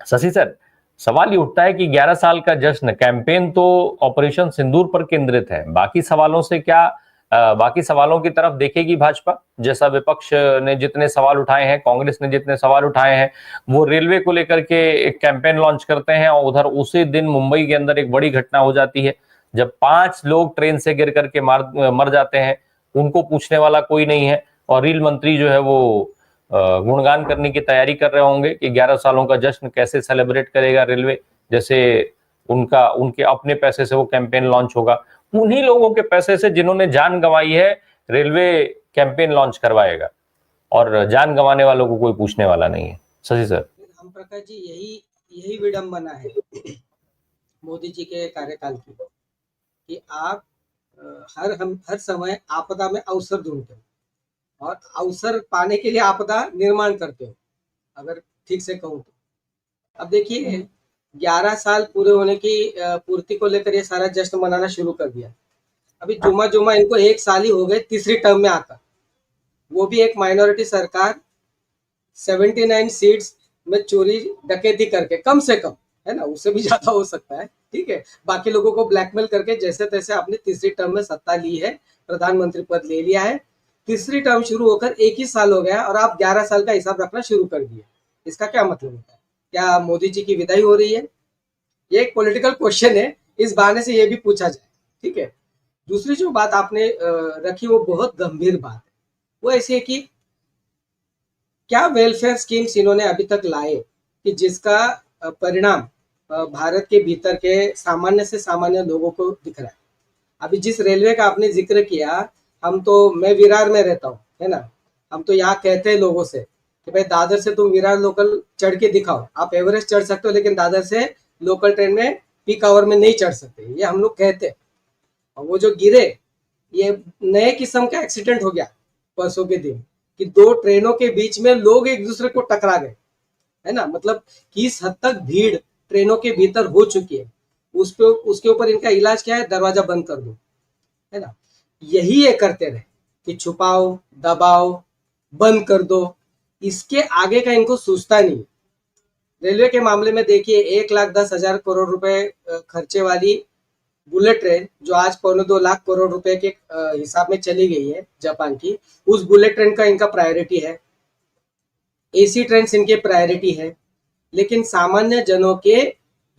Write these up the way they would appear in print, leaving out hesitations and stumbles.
Shashi sir, सवाल ये उठता है कि 11 साल का जश्न कैंपेन तो ऑपरेशन सिंदूर पर केंद्रित है, बाकी सवालों से क्या बाकी सवालों की तरफ देखेगी भाजपा? जैसा विपक्ष ने जितने सवाल उठाए हैं, कांग्रेस ने जितने सवाल उठाए हैं, वो रेलवे को लेकर के एक कैंपेन लॉन्च करते हैं और उधर उसी दिन मुंबई के अंदर एक बड़ी घटना हो जाती है जब 5 लोग ट्रेन से गिर करके मर जाते हैं, उनको पूछने वाला कोई नहीं है। और रेल मंत्री जो है वो गुणगान करने की तैयारी कर रहे होंगे कि 11 सालों का जश्न कैसे सेलिब्रेट करेगा रेलवे, जैसे उनके अपने पैसे से वो कैंपेन लॉन्च होगा। उन्हीं लोगों के पैसे से जिन्होंने जान गंवाई है रेलवे कैंपेन लॉन्च करवाएगा और जान गंवाने वालों को कोई पूछने वाला नहीं है। शशि सर, हम प्रकाश जी, यही यही विडंबना है मोदी जी के कार्यकाल की, कि आप हर समय आपदा में अवसर ढूंढते हो और अवसर पाने के लिए आपदा निर्माण करते हो, अगर ठीक से कहूँ तो। अब देखिए, 11 साल पूरे होने की पूर्ति को लेकर ये सारा जश्न मनाना शुरू कर दिया। अभी जुमा जुमा इनको 1 साल ही हो गए तीसरी टर्म में आकर, वो भी एक माइनॉरिटी सरकार 79 सीट्स में चोरी डकैती करके, कम से कम, है ना, उससे भी ज्यादा हो सकता है, ठीक है, बाकी लोगों को ब्लैकमेल करके जैसे तैसे आपने तीसरी टर्म में सत्ता ली है, प्रधानमंत्री पद ले लिया है। तीसरी टर्म शुरू होकर 1 ही साल हो गया और आप 11 साल का हिसाब रखना शुरू कर दिए। इसका क्या मतलब होता है? क्या मोदी जी की विदाई हो रही है? ये एक पॉलिटिकल क्वेश्चन है, इस बहाने से ये भी पूछा जाए, ठीक है। दूसरी जो बात आपने रखी वो बहुत गंभीर बात है। वो ऐसी है कि क्या वेलफेयर स्कीम्स इन्होंने अभी तक लाए कि जिसका परिणाम भारत के भीतर के सामान्य से सामान्य लोगों को दिख रहा है। अभी जिस रेलवे का आपने जिक्र किया, मैं विरार में रहता हूँ, है ना, हम तो यहाँ कहते हैं लोगों से कि भाई दादर से तुम विरार लोकल चढ़ के दिखाओ, आप एवरेस्ट चढ़ सकते हो लेकिन दादर से लोकल ट्रेन में पीक आवर में नहीं चढ़ सकते, ये हम लोग कहते हैं। और वो जो गिरे, ये नए किस्म का एक्सीडेंट हो गया परसों के दिन, कि 2 ट्रेनों के बीच में लोग एक दूसरे को टकरा गए, है ना, मतलब किस हद तक भीड़ ट्रेनों के भीतर हो चुकी है। उसके ऊपर इनका इलाज क्या है? दरवाजा बंद कर दो, है ना। यही ये करते रहे कि छुपाओ, दबाओ, बंद कर दो, इसके आगे का इनको सूझता नहीं। रेलवे के मामले में देखिए, 1,10,000 करोड़ रुपए खर्चे वाली बुलेट ट्रेन जो आज 1.25 करोड़ रुपए के हिसाब में चली गई है जापान की, उस बुलेट ट्रेन का इनका प्रायोरिटी है। एसी ट्रेन इनके प्रायोरिटी है, लेकिन सामान्य जनों के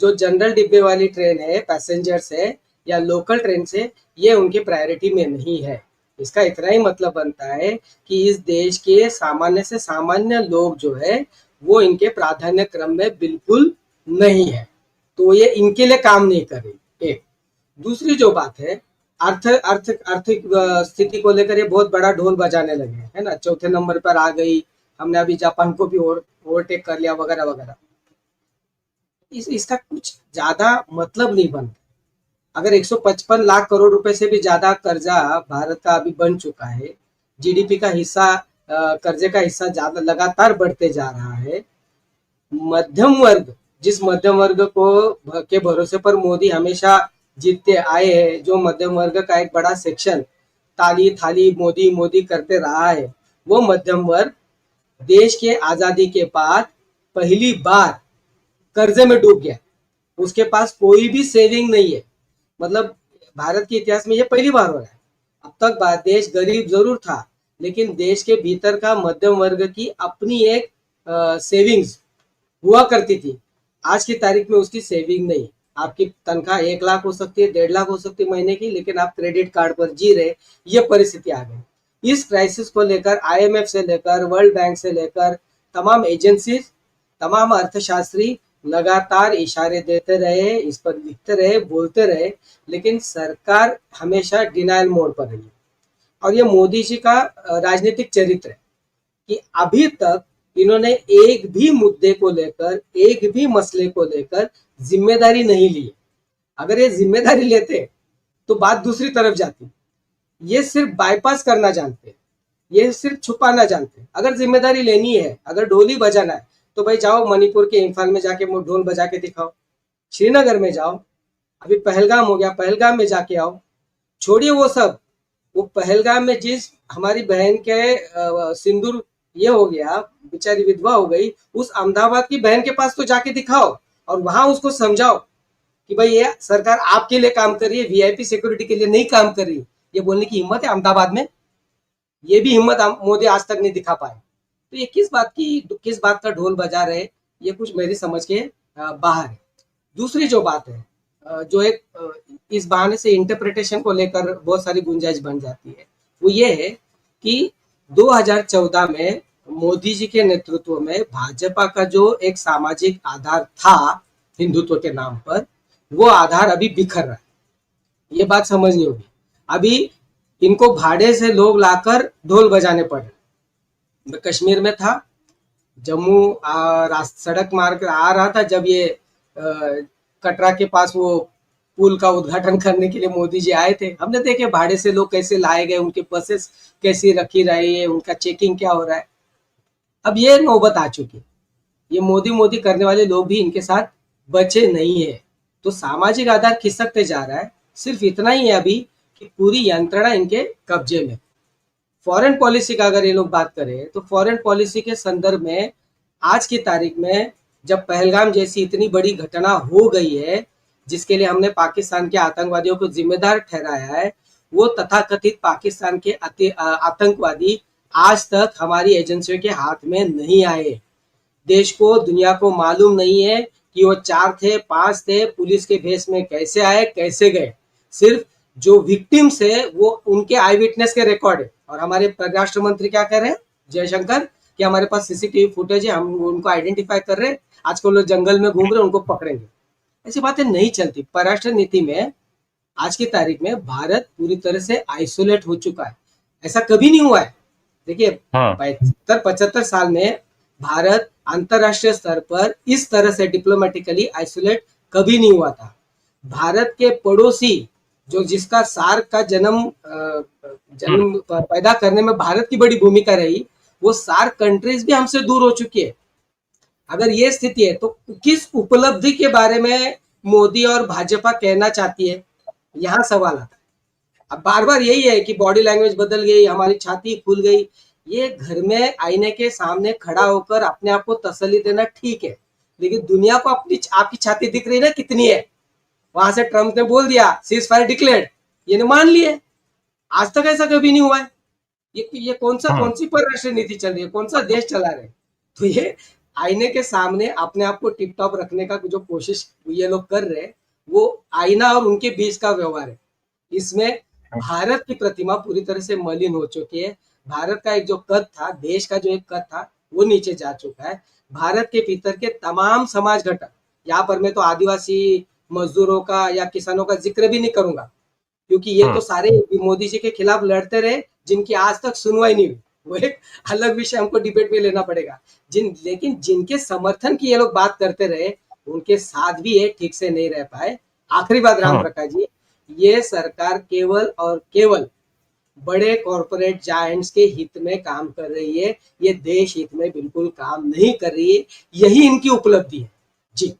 जो जनरल डिब्बे वाली ट्रेन है, पैसेंजर्स है या लोकल ट्रेन से, ये उनके प्रायोरिटी में नहीं है। इसका इतना ही मतलब बनता है कि इस देश के सामान्य से सामान्य लोग जो है वो इनके प्राधान्य क्रम में बिल्कुल नहीं है, तो ये इनके लिए काम नहीं कर रही। एक दूसरी जो बात है, आर्थिक स्थिति को लेकर ये बहुत बड़ा ढोल बजाने लगे, है ना, चौथे नंबर पर आ गई, हमने अभी जापान को भी ओवरटेक कर लिया, वगैरह वगैरह। इसका कुछ ज्यादा मतलब नहीं बनता। अगर 155 लाख करोड़ रुपए से भी ज्यादा कर्जा भारत का अभी बन चुका है, जीडीपी का हिस्सा, कर्जे का हिस्सा ज्यादा लगातार बढ़ते जा रहा है, मध्यम वर्ग, जिस मध्यम वर्ग को के भरोसे पर मोदी हमेशा जीतते आए हैं, जो मध्यम वर्ग का एक बड़ा सेक्शन ताली थाली मोदी मोदी करते रहा है, वो मध्यम वर्ग देश के आजादी के बाद पहली बार कर्जे में डूब गया। उसके पास कोई भी सेविंग नहीं है, मतलब भारत के इतिहास में ये पहली बार हो रहा है। अब तक देश गरीब जरूर था, लेकिन देश के भीतर का मध्यम वर्ग की अपनी एक सेविंग्स हुआ करती थी। आज की तारीख में उसकी सेविंग नहीं। आपकी तनख्वाह 1 लाख हो सकती है, 1.5 लाख हो सकती है महीने की, लेकिन आप क्रेडिट कार्ड पर जी रहे, ये परिस्थिति आ गई। इस क्राइसिस को लेकर IMF से लेकर वर्ल्ड बैंक से लेकर तमाम एजेंसीज, तमाम अर्थशास्त्री लगातार इशारे देते रहे, इस पर लिखते रहे, बोलते रहे, लेकिन सरकार हमेशा डिनायल मोड पर रही। और ये मोदी जी का राजनीतिक चरित्र है कि अभी तक इन्होंने एक भी मुद्दे को लेकर, एक भी मसले को लेकर जिम्मेदारी नहीं ली। अगर ये जिम्मेदारी लेते तो बात दूसरी तरफ जाती। ये सिर्फ बाईपास करना जानते हैं, ये सिर्फ छुपाना जानते हैं। अगर जिम्मेदारी लेनी है, अगर ढोली बजाना है, तो भाई जाओ मणिपुर के इम्फाल में जाके ढोल बजा के दिखाओ, श्रीनगर में जाओ, अभी पहलगाम हो गया, पहलगाम में जाके आओ। छोड़िए वो सब, वो पहलगाम में जिस हमारी बहन के सिंदूर ये हो गया, बेचारी विधवा हो गई, उस अहमदाबाद की बहन के पास तो जाके दिखाओ और वहां उसको समझाओ कि भाई ये सरकार आपके लिए काम कर रही है, वीआईपी सिक्योरिटी के लिए नहीं काम कर रही। ये बोलने की हिम्मत है अहमदाबाद में? ये भी हिम्मत मोदी आज तक नहीं दिखा पाए। तो ये किस बात का ढोल बजा रहे, ये कुछ मेरी समझ के बाहर है। दूसरी जो बात है, जो एक इस बहाने से इंटरप्रिटेशन को लेकर बहुत सारी गुंजाइश बन जाती है, वो ये है कि 2014 में मोदी जी के नेतृत्व में भाजपा का जो एक सामाजिक आधार था हिंदुत्व के नाम पर, वो आधार अभी बिखर रहा है। ये बात समझनी होगी। अभी इनको भाड़े से लोग लाकर ढोल बजाने पड़ रहे। मैं कश्मीर में था, जम्मू सड़क मार्ग आ रहा था जब ये कटरा के पास वो पुल का उद्घाटन करने के लिए मोदी जी आए थे। हमने देखे भाड़े से लोग कैसे लाए गए, उनके बसेस कैसी रखी रही है, उनका चेकिंग क्या हो रहा है। अब ये नौबत आ चुकी है, ये मोदी मोदी करने वाले लोग भी इनके साथ बचे नहीं है। तो सामाजिक आधार खिसकते जा रहा है। सिर्फ इतना ही है अभी कि पूरी यंत्रणा इनके कब्जे में। फॉरेन पॉलिसी का अगर ये लोग बात करें तो फॉरेन पॉलिसी के संदर्भ में आज की तारीख में जब पहलगाम जैसी इतनी बड़ी घटना हो गई है, जिसके लिए हमने पाकिस्तान के आतंकवादियों को जिम्मेदार ठहराया है, वो तथाकथित पाकिस्तान के आतंकवादी आज तक हमारी एजेंसियों के हाथ में नहीं आए। देश को, दुनिया को मालूम नहीं है कि वो 4 थे, 5 थे, पुलिस के भेष में कैसे आए, कैसे गए। सिर्फ जो विक्टिम्स है वो उनके आई विटनेस के रिकॉर्ड है। और हमारे परराष्ट्र मंत्री क्या कह रहे हैं, जयशंकर, कि हमारे पास सीसीटीवी फुटेज है, हम उनको आइडेंटिफाई कर रहे हैं, आजकल लोग जंगल में घूम रहे हैं, उनको पकड़ेंगे। ऐसी बातें नहीं चलती। परराष्ट्र नीति में आज की तारीख में भारत पूरी तरह से आइसोलेट हो चुका है। ऐसा कभी नहीं हुआ है। देखिए, 75 साल में भारत अंतरराष्ट्रीय स्तर पर इस तरह से डिप्लोमेटिकली आइसोलेट कभी नहीं हुआ था। भारत के पड़ोसी जो जिसका सार्क का जन्म पैदा करने में भारत की बड़ी भूमिका रही, वो सार्क कंट्रीज भी हमसे दूर हो चुकी है। अगर ये स्थिति है तो किस उपलब्धि के बारे में मोदी और भाजपा कहना चाहती है, यहाँ सवाल आता है। अब बार बार यही है कि बॉडी लैंग्वेज बदल गई, हमारी छाती फूल गई। ये घर में आईने के सामने खड़ा होकर अपने आप को तसल्ली देना ठीक है, लेकिन दुनिया को आपकी छाती दिख रही है ना कितनी है। वहां से ट्रम्प ने बोल दिया सीज फायर डिक्लेयर्ड, ये ने मान लिए। आज तक ऐसा कभी नहीं हुआ है। ये कौन सी परराष्ट्रीय नीति चल रही है, कौन सा देश चला रहे। तो ये आईने के सामने अपने आप को टिप टॉप रखने का जो कोशिश ये लोग कर रहे हैं, वो आईना और उनके बीच का व्यवहार है। इसमें भारत की प्रतिमा पूरी तरह से मलिन हो चुकी है। भारत का एक जो कद था, देश का जो एक कद था, वो नीचे जा चुका है। भारत के भीतर के तमाम समाज घटक, यहाँ पर मैं तो आदिवासी मजदूरों का या किसानों का जिक्र भी नहीं करूंगा, क्योंकि ये तो सारे मोदी जी के खिलाफ लड़ते रहे, जिनकी आज तक सुनवाई नहीं हुई। वो एक अलग विषय हमको डिबेट में लेना पड़ेगा। लेकिन जिनके समर्थन की ये लोग बात करते रहे, उनके साथ भी ये ठीक से नहीं रह पाए। आखिरी बात राम प्रकाश जी, ये सरकार केवल और केवल बड़े कॉरपोरेट जायंट्स के हित में काम कर रही है, ये देश हित में बिल्कुल काम नहीं कर रही है। यही इनकी उपलब्धि है जी।